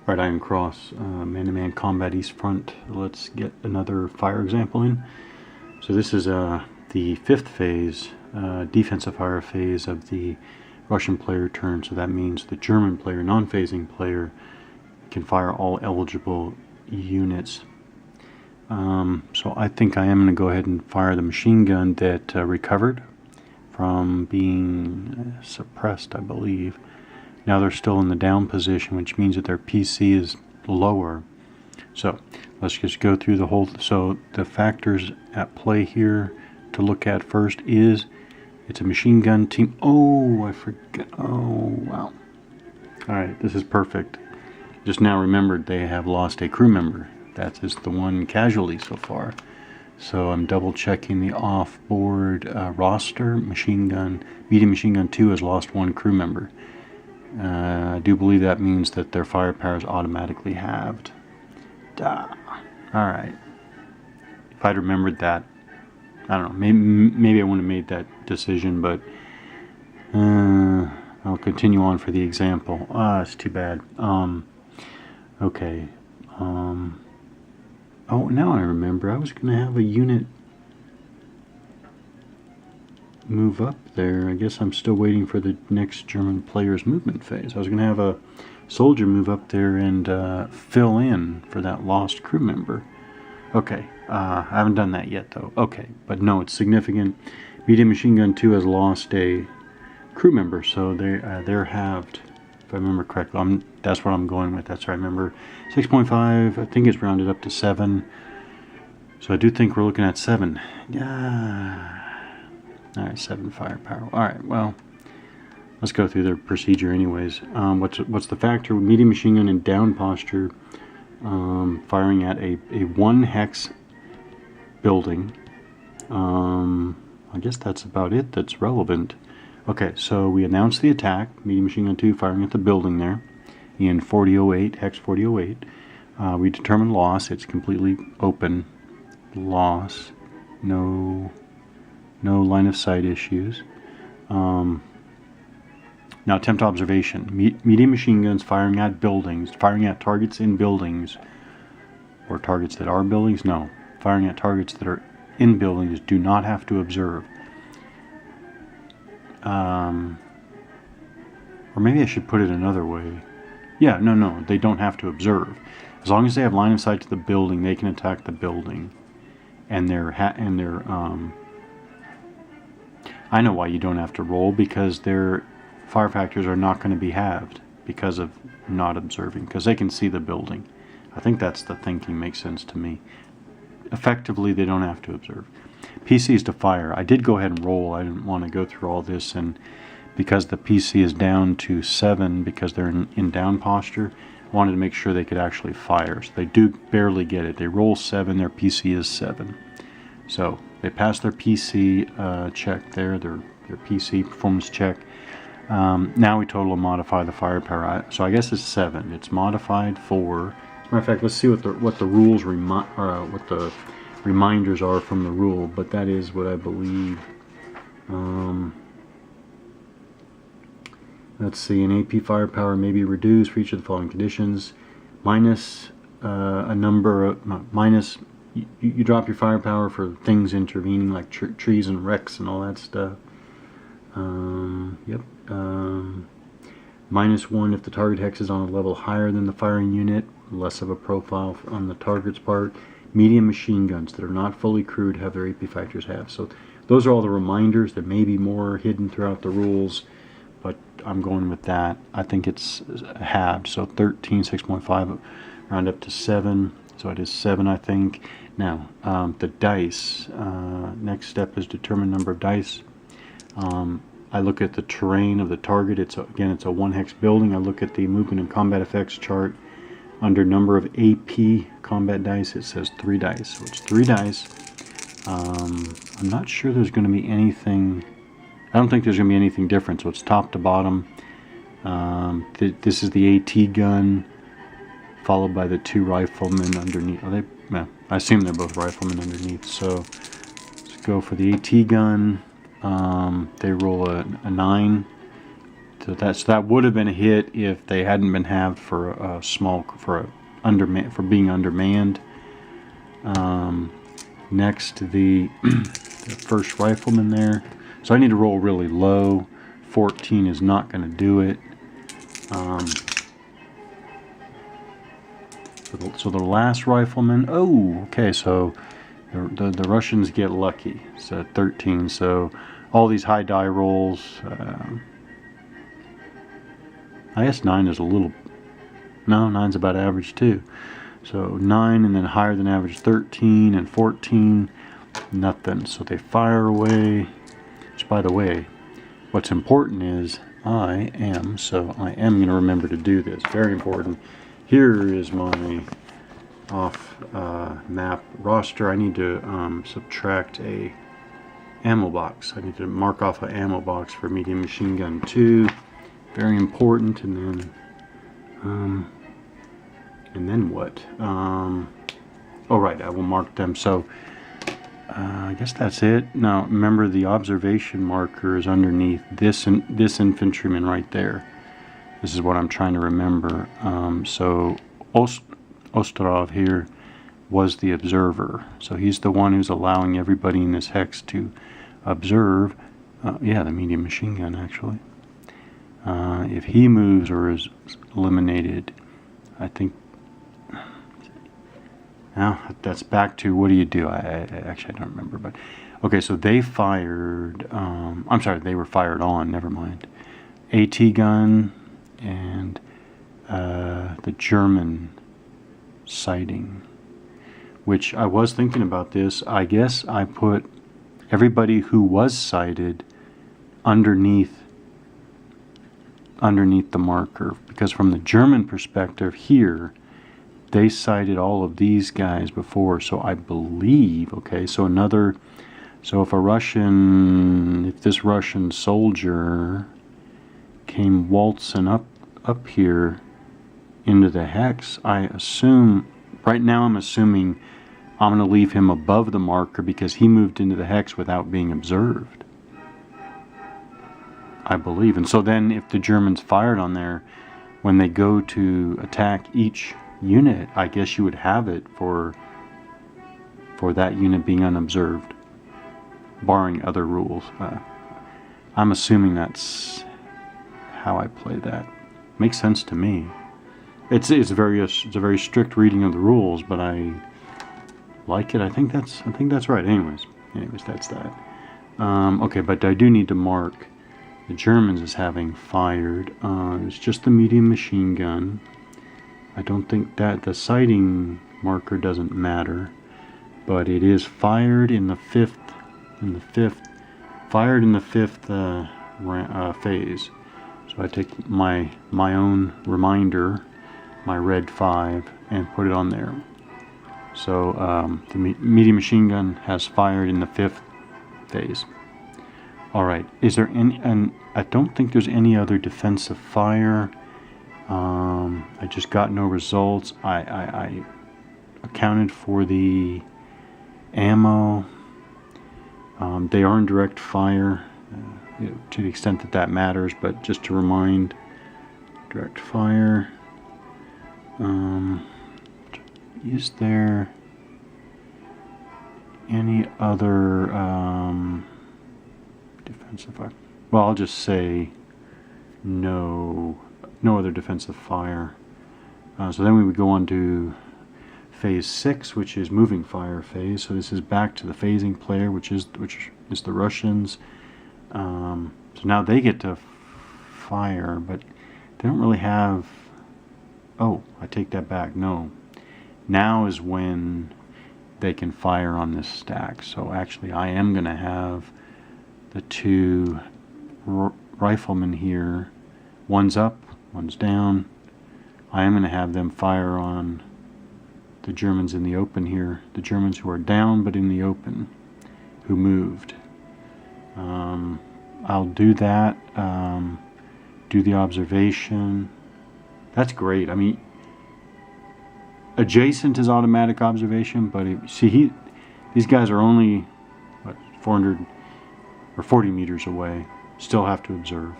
Right Iron Cross, man-to-man combat East Front. Let's get another fire example in. So this is the fifth phase, defensive fire phase of the Russian player turn. So that means the German player, non-phasing player, can fire all eligible units. So I think I am going to go ahead and fire the machine gun that recovered from being suppressed, I believe. Now they're still in the down position, which means that their PC is lower. So let's just go through the whole. So the factors at play here to look at first is it's a machine gun team. Oh, I forgot. Oh, wow. All right, this is perfect. Just now remembered they have lost a crew member. That is the one casualty so far. So I'm double checking the off-board roster. Medium Machine Gun 2 has lost one crew member. I do believe that means that their firepower is automatically halved. Alright. If I'd remembered that, I don't know, maybe I wouldn't have made that decision, but I'll continue on for the example. It's too bad. Okay. Oh, now I remember. I was going to have a unit move up there. I guess I'm still waiting for the next German player's movement phase. I was going to have a soldier move up there and fill in for that lost crew member. Okay, I haven't done that yet though. Okay, but no, it's significant. Medium Machine Gun 2 has lost a crew member, so they're halved. If I remember correctly, that's what I'm going with. That's what I remember. 6.5. I think it's rounded up to 7. So I do think we're looking at 7. Yeah. Alright, 7 firepower. Alright, well, let's go through the procedure anyways. What's the factor? Medium machine gun in down posture, firing at a 1 hex building. I guess that's about it that's relevant. Okay, so we announce the attack. Medium Machine Gun 2 firing at the building there in 4008, hex 4008. We determine loss. It's completely open. Loss. No line of sight issues. Now attempt observation. Medium machine guns firing at buildings, firing at targets in buildings, or targets that are buildings? No. Firing at targets that are in buildings do not have to observe. Or maybe I should put it another way. Yeah, no, they don't have to observe. As long as they have line of sight to the building, they can attack the building. And I know why you don't have to roll, because their fire factors are not going to be halved because of not observing, because they can see the building. I think that's the thinking, makes sense to me. Effectively, they don't have to observe. PCs to fire. I did go ahead and roll. I didn't want to go through all this, and because the PC is down to 7 because they're in down posture, I wanted to make sure they could actually fire. So they do barely get it. They roll 7, their PC is 7. So they pass their PC check there, their PC performance check. Now we total and modify the firepower. So I guess it's 7. It's modified 4. As a matter of fact, let's see what the rules what the reminders are from the rule. But that is what I believe. Let's see. An AP firepower may be reduced for each of the following conditions: minus a number of minus. You drop your firepower for things intervening like trees and wrecks and all that stuff. Minus 1 if the target hex is on a level higher than the firing unit, less of a profile on the target's part. Medium machine guns that are not fully crewed have their AP factors halved. So those are all the reminders. There may be more hidden throughout the rules, but I'm going with that. I think it's halved. So 13, 6.5, round up to 7. So it is 7, I think. Now, the dice. Next step is determine number of dice. I look at the terrain of the target. It's a 1 hex building. I look at the movement and combat effects chart. Under number of AP combat dice, it says 3 dice. So it's 3 dice. I'm not sure there's going to be anything. I don't think there's going to be anything different. So it's top to bottom. This is the AT gun, followed by the 2 riflemen underneath. I assume they're both riflemen underneath. So let's go for the AT gun. They roll a 9. So that would have been a hit if they hadn't been halved for being undermanned. Next, the first rifleman there. So I need to roll really low. 14 is not going to do it. So the last rifleman. Oh, okay. So the Russians get lucky. So 13. So all these high die rolls. I guess 9 is a little. No, 9's about average too. So 9 and then higher than average 13 and 14. Nothing. So they fire away. Which, by the way, what's important is I am going to remember to do this. Very important. Here is my off map roster. I need to subtract a ammo box. I need to mark off an ammo box for medium machine gun 2. Very important. And then what? Oh right, I will mark them. So I guess that's it. Now remember, the observation marker is underneath this infantryman right there. This is what I'm trying to remember. So Ostrov here was the observer. So he's the one who's allowing everybody in this hex to observe. Yeah, the medium machine gun actually. If he moves or is eliminated, I think. Now that's back to, what do you do? I actually don't remember, but okay. So they fired. I'm sorry, they were fired on. Never mind. AT gun and the German sighting, which I was thinking about this. I guess I put everybody who was sighted underneath the marker, because from the German perspective here, they sighted all of these guys before. So I believe, okay, so if this Russian soldier came waltzing up here into the hex, I assume, right now I'm assuming I'm going to leave him above the marker because he moved into the hex without being observed, I believe. And so then if the Germans fired on there, when they go to attack each unit, I guess you would have it for that unit being unobserved, barring other rules. I'm assuming that's how I play that. Makes sense to me. It's a very strict reading of the rules, but I like it. I think that's right. Anyways, that's that. Okay, but I do need to mark the Germans as having fired. It's just the medium machine gun. I don't think that the sighting marker doesn't matter, but it is fired in the fifth phase. So I take my own reminder, my red 5, and put it on there. So the medium machine gun has fired in the 5th phase. All right. Is there any? And I don't think there's any other defensive fire. I just got no results. I accounted for the ammo. They are in direct fire, to the extent that matters, but just to remind, direct fire. Is there any other defensive fire? Well, I'll just say no other defensive fire. So then we would go on to phase 6, which is moving fire phase. So this is back to the phasing player, which is the Russians. So now they get to fire, but they don't really have. Oh, I take that back. No, now is when they can fire on this stack. So actually, I am going to have the 2 riflemen here. One's up, one's down. I am going to have them fire on the Germans in the open here. The Germans who are down but in the open, who moved. I'll do that. Do the observation. That's great. I mean, adjacent is automatic observation, but these guys are only 400 or 40 meters away. Still have to observe.